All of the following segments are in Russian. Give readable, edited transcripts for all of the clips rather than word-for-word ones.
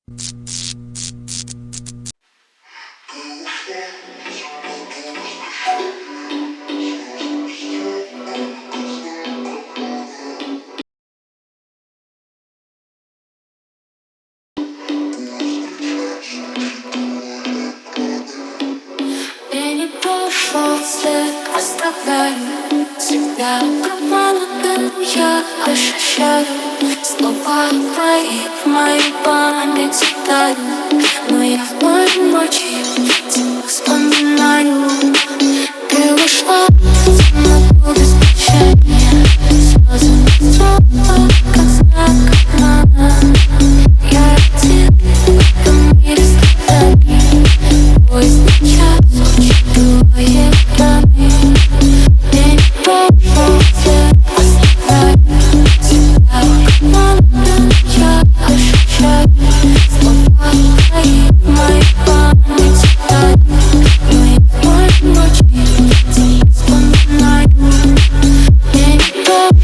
Я не пошел след, оставляю себя обманутым, я ощущаю слова твои в моей памяти тают. Но я в моей ночи тебя вспоминаю. Ты ушла в темноту без прощания, слезы настроила, как знак обмана. Я один в этом мире страданий, поздний час, учитывая раны. Я не помню, где оставляю себя обманутым, я ощущаю слова твои в моей памяти тают. Но я в моей ночи тебя вспоминаю. Я не помню,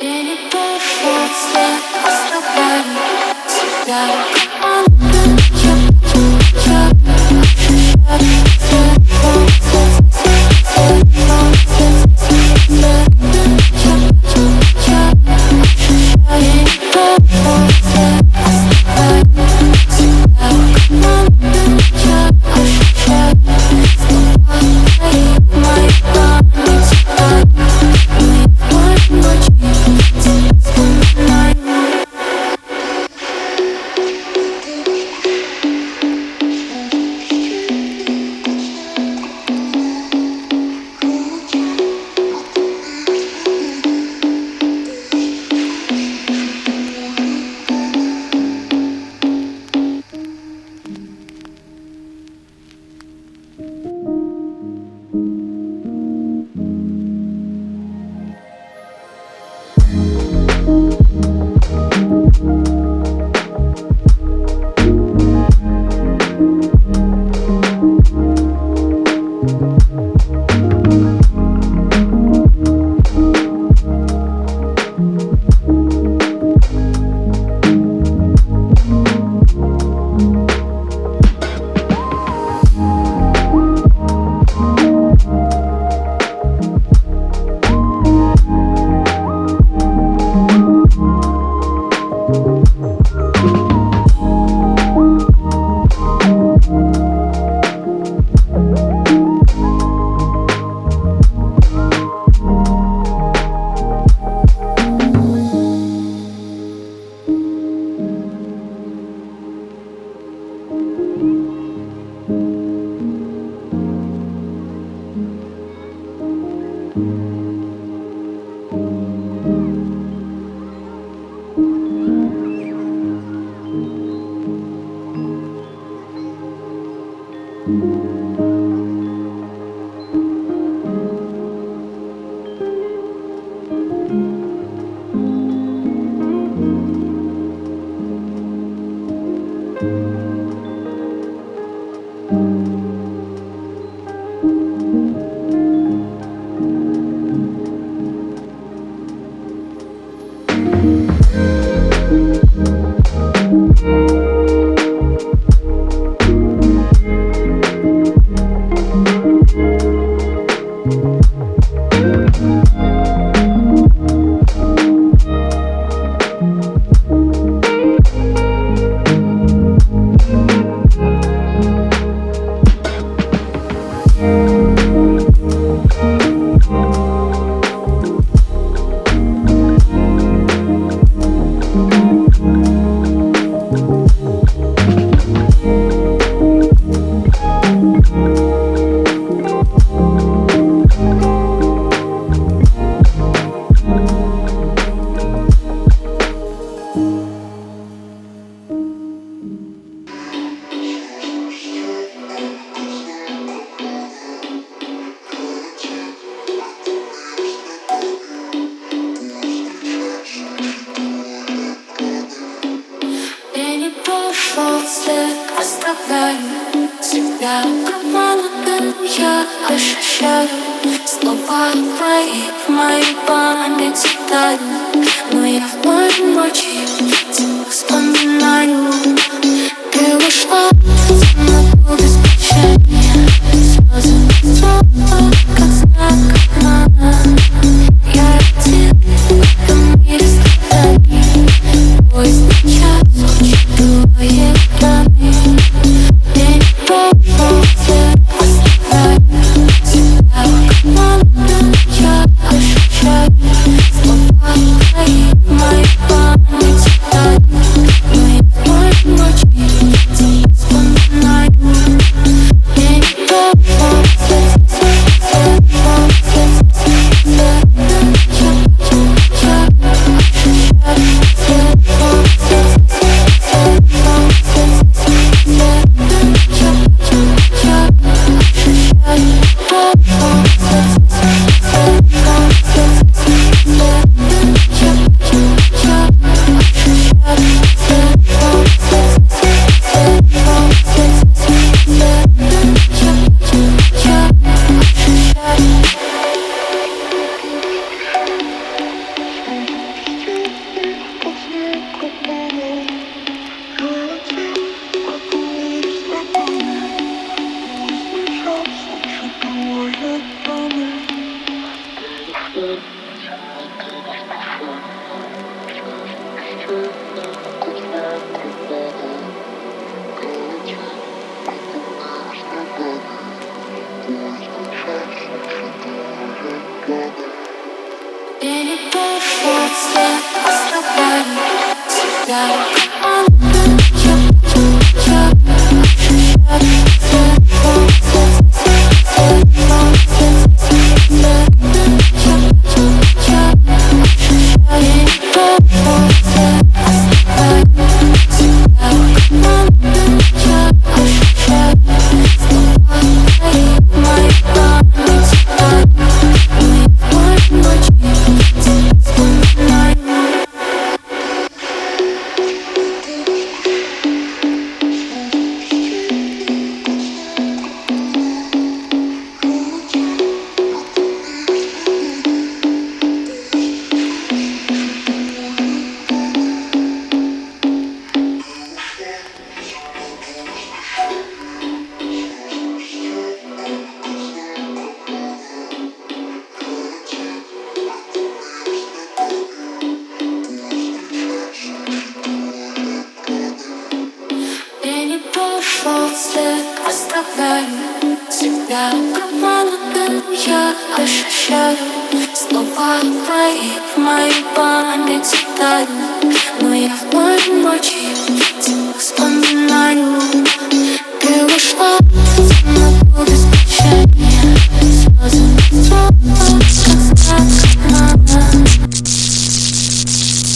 я не пошел вслед, оставляю себя обманутым, я оставляю. Всегда обманутым я ощущаю слова твои в моей памяти тают. Но я в моей ночи тебя вспоминаю. Ты ушла в темноту без прощания. Слезы снова, как знак обмана. Я один в этом мире страданий. Поздний час, учитывая экраны. День прошел, все оставляю. Всегда обманутым я ощущаю слова твои в моей памяти тают. Но я в моей ночи тебя вспоминаю. День прошел, след оставляю. Всегда обманутым я ощущаю слова твои в моей памяти тают. Но я в моей ночи